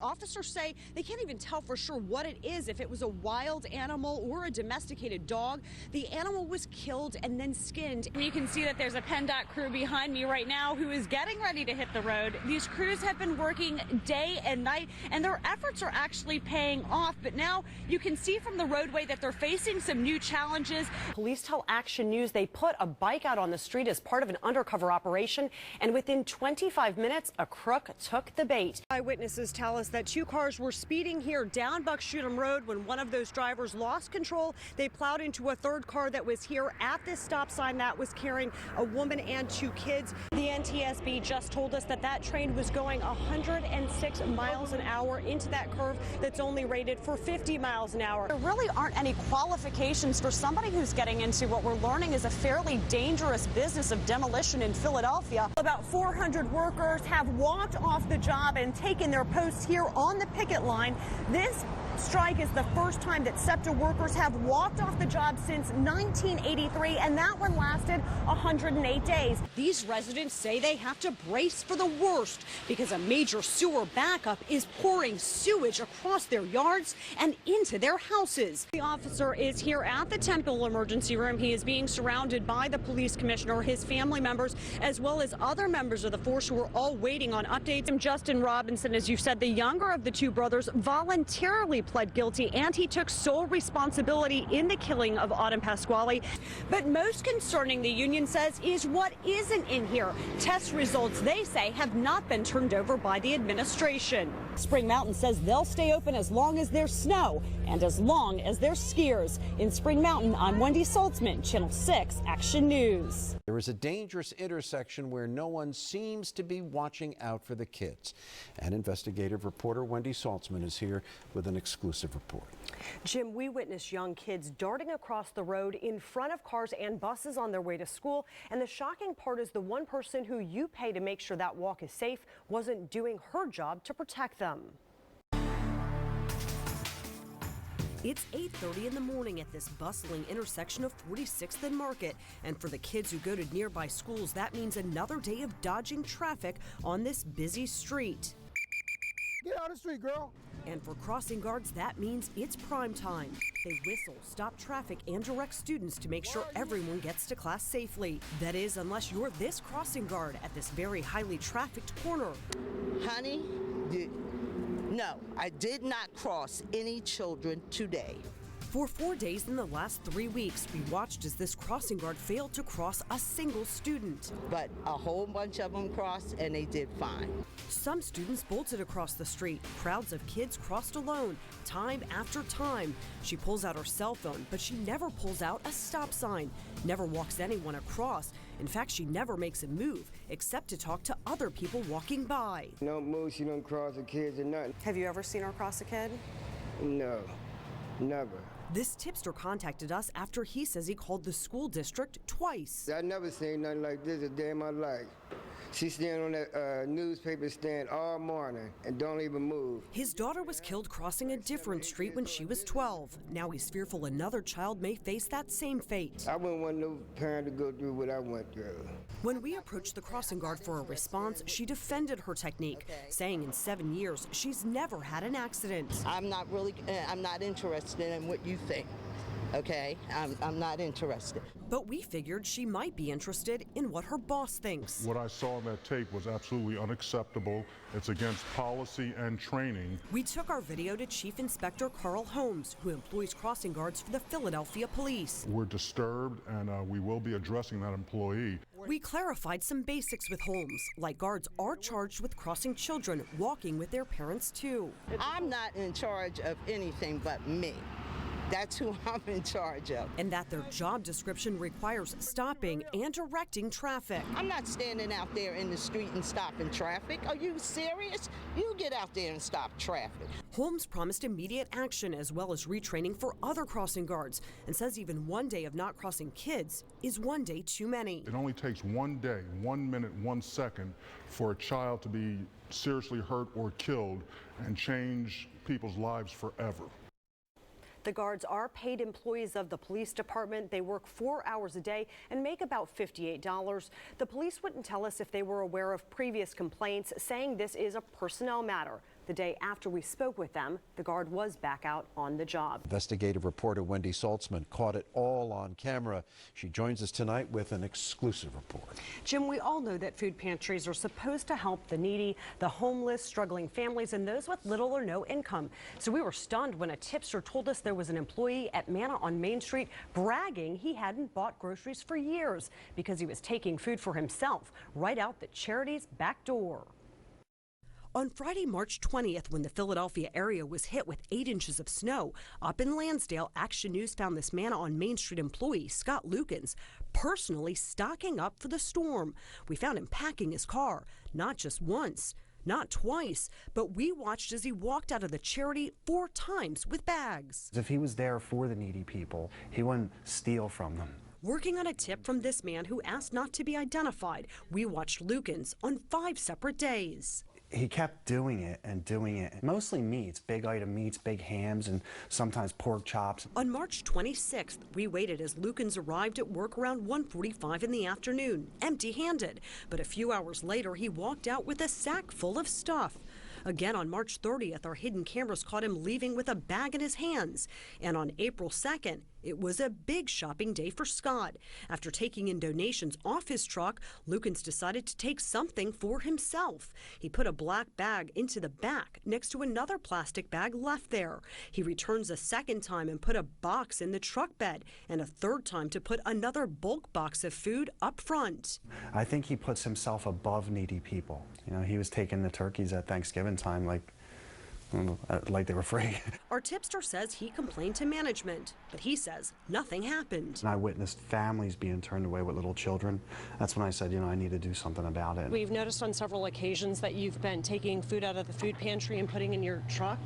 Officers say they can't even tell for sure what it is, if it was a wild animal or a domesticated dog. The animal was killed and then skinned. And you can see that there's a PennDOT crew behind me right now who is getting ready to hit the road. These crews have been working day and night, and their efforts are actually paying off. But now you can see from the roadway that they're facing some new challenges. Police tell Action News they put a bike out on the street as part of an undercover operation, and within 25 minutes, a crook took the bait. Eyewitnesses tell us that two cars were speeding here down Buckshootum Road when one of those drivers lost control. They plowed into a third car that was here at this stop sign that was carrying a woman and two kids. The NTSB just told us that that train was going 106 miles an hour into that curve that's only rated for 50 miles an hour. There really aren't any qualifications for somebody who's getting into what we're learning is a fairly dangerous business of demolition in Philadelphia. About 400 workers have walked off the job and taken their posts here on the picket line. This strike is the first time that SEPTA workers have walked off the job since 1983, and that one lasted 108 days. These residents say they have to brace for the worst because a major sewer backup is pouring sewage across their yards and into their houses. The officer is here at the Temple emergency room. He is being surrounded by the police commissioner, his family members, as well as other members of the force who are all waiting on updates. And Justin Robinson, as you said, the younger of the two brothers, voluntarily pled guilty, and he took sole responsibility in the killing of Autumn Pasquale. But most concerning, the union says, is what isn't in here. Test results, they say, have not been turned over by the administration. Spring Mountain says they'll stay open as long as there's snow and as long as there's skiers. In Spring Mountain, I'm Wendy Saltzman, Channel 6 Action News. There is a dangerous intersection where no one seems to be watching out for the kids. And investigative reporter Wendy Saltzman is here with an exclusive report. Jim, we witnessed young kids darting across the road in front of cars and buses on their way to school. And the shocking part is the one person who you pay to make sure that walk is safe wasn't doing her job to protect them. It's 8:30 in the morning at this bustling intersection of 46th and Market. And for the kids who go to nearby schools, that means another day of dodging traffic on this busy street. Get out of the street, girl. And for crossing guards, that means it's prime time. They whistle, stop traffic, and direct students to make sure everyone gets to class safely. That is, unless you're this crossing guard at this very highly trafficked corner. Honey, no, I did not cross any children today. For 4 days in the last 3 weeks, we watched as this crossing guard failed to cross a single student. But a whole bunch of them crossed, and they did fine. Some students bolted across the street. Crowds of kids crossed alone, time after time. She pulls out her cell phone, but she never pulls out a stop sign, never walks anyone across. In fact, she never makes a move, except to talk to other people walking by. No move, she don't cross the kids or nothing. Have you ever seen her cross a kid? No, never. This tipster contacted us after he says he called the school district twice. I never seen nothing like this a day in my life. She stand on that newspaper stand all morning and don't even move. His daughter was killed crossing a different street when she was 12. Now he's fearful another child may face that same fate. I wouldn't want no parent to go through what I went through. When we approached the crossing guard for a response, she defended her technique, saying in 7 years she's never had an accident. I'm not interested in what you think. Okay, I'm not interested. But we figured she might be interested in what her boss thinks. What I saw on that tape was absolutely unacceptable. It's against policy and training. We took our video to Chief Inspector Carl Holmes, who employs crossing guards for the Philadelphia Police. We're disturbed, and we will be addressing that employee. We clarified some basics with Holmes, like guards are charged with crossing children, walking with their parents too. I'm not in charge of anything but me. That's who I'm in charge of. And that their job description requires stopping and directing traffic. I'm not standing out there in the street and stopping traffic. Are you serious? You get out there and stop traffic. Holmes promised immediate action as well as retraining for other crossing guards and says even 1 day of not crossing kids is 1 day too many. It only takes 1 day, 1 minute, 1 second for a child to be seriously hurt or killed and change people's lives forever. The guards are paid employees of the police department. They work 4 hours a day and make about $58. The police wouldn't tell us if they were aware of previous complaints, saying this is a personnel matter. The day after we spoke with them, the guard was back out on the job. Investigative reporter Wendy Saltzman caught it all on camera. She joins us tonight with an exclusive report. Jim, we all know that food pantries are supposed to help the needy, the homeless, struggling families, and those with little or no income. So we were stunned when a tipster told us there was an employee at Manna on Main Street bragging he hadn't bought groceries for years because he was taking food for himself right out the charity's back door. On Friday, March 20th, when the Philadelphia area was hit with 8 inches of snow, up in Lansdale, Action News found this Manna on Main Street employee, Scott Lukens, personally stocking up for the storm. We found him packing his car, not just once, not twice, but we watched as he walked out of the charity 4 times with bags. If he was there for the needy people, he wouldn't steal from them. Working on a tip from this man who asked not to be identified, we watched Lukens on 5 separate days. He kept doing it and doing it. Mostly meats, big item meats, big hams, and sometimes pork chops. On March 26th, we waited as Lukens arrived at work around 1:45 in the afternoon, empty-handed. But a few hours later, he walked out with a sack full of stuff. Again, on March 30th, our hidden cameras caught him leaving with a bag in his hands. And on April 2nd, it was a big shopping day for Scott. After taking in donations off his truck, Lukens decided to take something for himself. He put a black bag into the back next to another plastic bag left there. He returns a second time and put a box in the truck bed, and a third time to put another bulk box of food up front. I think he puts himself above needy people. You know, he was taking the turkeys at Thanksgiving time like they were free. Our tipster says he complained to management, but he says nothing happened. And I witnessed families being turned away with little children. That's when I said, you know, I need to do something about it. We've noticed on several occasions that you've been taking food out of the food pantry and putting in your truck.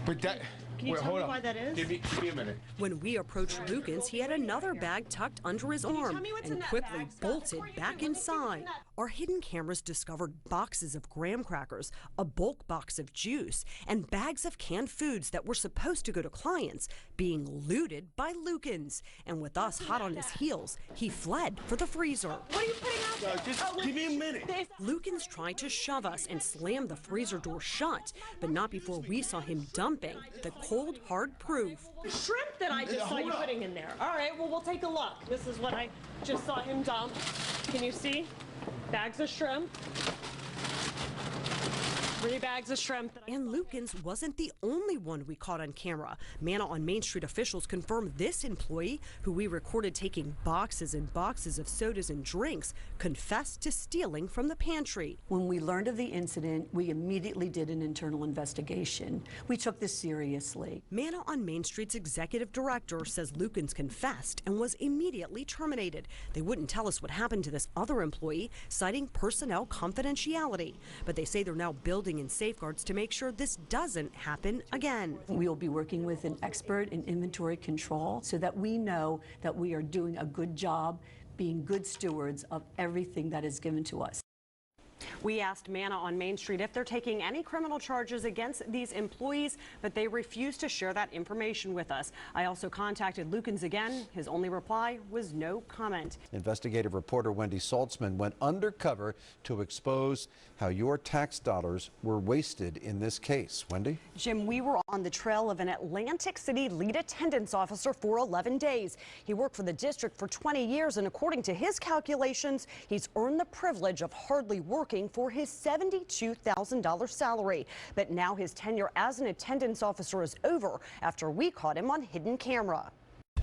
But that... Can you tell me why that is? Give me a minute. When we approached Lukens, he had another bag tucked under his arm and quickly bolted back inside. Our hidden cameras discovered boxes of graham crackers, a bulk box of juice, and bags of canned foods that were supposed to go to clients being looted by Lukens. And with us hot on his heels, he fled for the freezer. What are you putting out there? Just give me a minute. Lukens tried to shove us and slam the freezer door shut, but not before we saw him dumping the cold, hard proof. Shrimp that I just saw you putting in there. All right, well, we'll take a look. This is what I just saw him dump. Can you see? Bags of shrimp. 3 bags of shrimp. And Lukens wasn't the only one we caught on camera. Manna on Main Street officials confirmed this employee, who we recorded taking boxes and boxes of sodas and drinks, confessed to stealing from the pantry. When we learned of the incident, we immediately did an internal investigation. We took this seriously. Manna on Main Street's executive director says Lukens confessed and was immediately terminated. They wouldn't tell us what happened to this other employee, citing personnel confidentiality. But they say they're now building in safeguards to make sure this doesn't happen again. We will be working with an expert in inventory control so that we know that we are doing a good job being good stewards of everything that is given to us. We asked Manna on Main Street if they're taking any criminal charges against these employees, but they refused to share that information with us. I also contacted Lukens again. His only reply was no comment. Investigative reporter Wendy Saltzman went undercover to expose how your tax dollars were wasted in this case. Wendy? Jim, we were on the trail of an Atlantic City lead attendance officer for 11 days. He worked for the district for 20 years, and according to his calculations, he's earned the privilege of hardly working for his $72,000 salary. But now his tenure as an attendance officer is over after we caught him on hidden camera.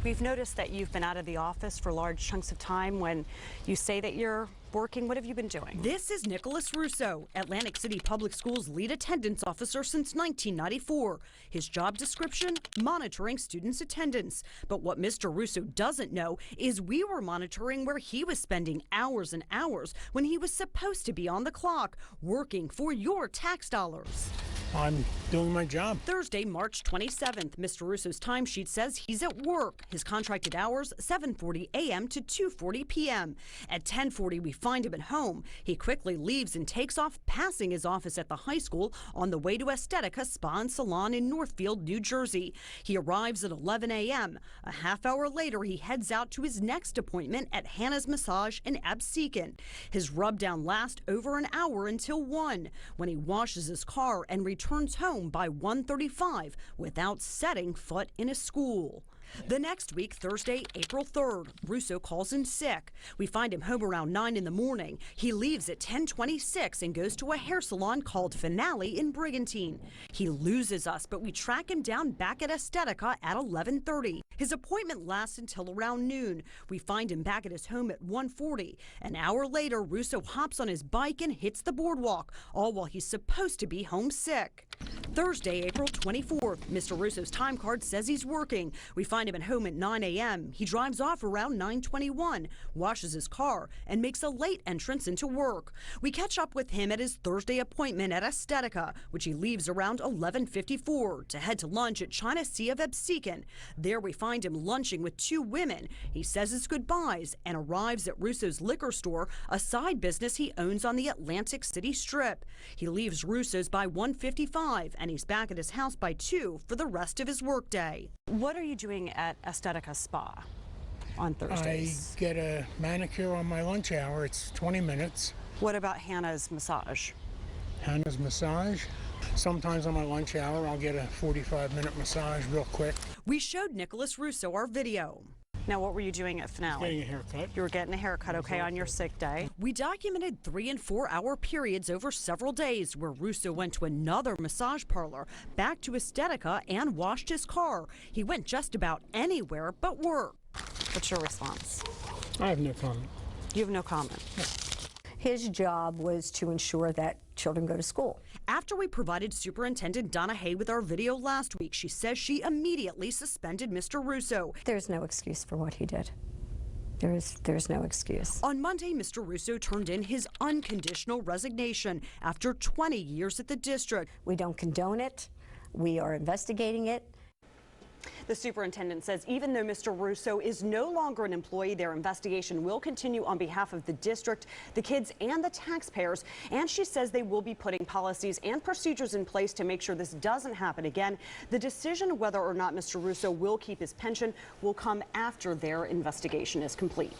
We've noticed that you've been out of the office for large chunks of time. When you say that you're working, what have you been doing? This is Nicholas Russo, Atlantic City Public Schools lead attendance officer since 1994. His job description, monitoring students' attendance. But what Mr. Russo doesn't know is we were monitoring where he was spending hours and hours when he was supposed to be on the clock, working for your tax dollars. I'm doing my job. Thursday, March 27th, Mr. Russo's timesheet says he's at work. His contracted hours, 7:40 a.m. to 2:40 p.m. At 10:40, we find him at home. He quickly leaves and takes off, passing his office at the high school on the way to Estetica Spa and Salon in Northfield, New Jersey. He arrives at 11 a.m. A half hour later, he heads out to his next appointment at Hannah's Massage in Absecon. His rub down lasts over an hour until 1, when he washes his car and returns returns home by 1:35 without setting foot in a school. The next week, Thursday, April 3rd, Russo calls in sick. We find him home around 9 in the morning. He leaves at 10:26 and goes to a hair salon called Finale in Brigantine. He loses us, but we track him down back at Estetica at 11:30. His appointment lasts until around noon. We find him back at his home at 1:40. An hour later, Russo hops on his bike and hits the boardwalk, all while he's supposed to be homesick. Thursday, April 24th, Mr. Russo's time card says he's working. We find him at home at 9 a.m. He drives off around 9:21, washes his car, and makes a late entrance into work. We catch up with him at his Thursday appointment at Estetica, which he leaves around 11:54 to head to lunch at China Sea of Ebsecan. There we find him lunching with two women. He says his goodbyes and arrives at Russo's liquor store, a side business he owns on the Atlantic City Strip. He leaves Russo's by 1:55, and he's back at his house by 2 for the rest of his workday. What are you doing at Estetica Spa on Thursdays? I get a manicure on my lunch hour. It's 20 minutes. What about Hannah's massage? Hannah's massage. Sometimes on my lunch hour, I'll get a 45-minute massage real quick. We showed Nicholas Russo our video. Now, what were you doing at Finale? Getting a haircut. You were getting a haircut, okay, on your sick day. We documented 3- and 4-hour periods over several days where Russo went to another massage parlor, back to Estetica, and washed his car. He went just about anywhere but work. What's your response? I have no comment. You have no comment? No. His job was to ensure that children go to school. After we provided Superintendent Donna Hay with our video last week, she says she immediately suspended Mr. Russo. There's no excuse for what he did. There's no excuse. On Monday, Mr. Russo turned in his unconditional resignation after 20 years at the district. We don't condone it. We are investigating it. The superintendent says even though Mr. Russo is no longer an employee, their investigation will continue on behalf of the district, the kids, and the taxpayers. And she says they will be putting policies and procedures in place to make sure this doesn't happen again. The decision whether or not Mr. Russo will keep his pension will come after their investigation is complete.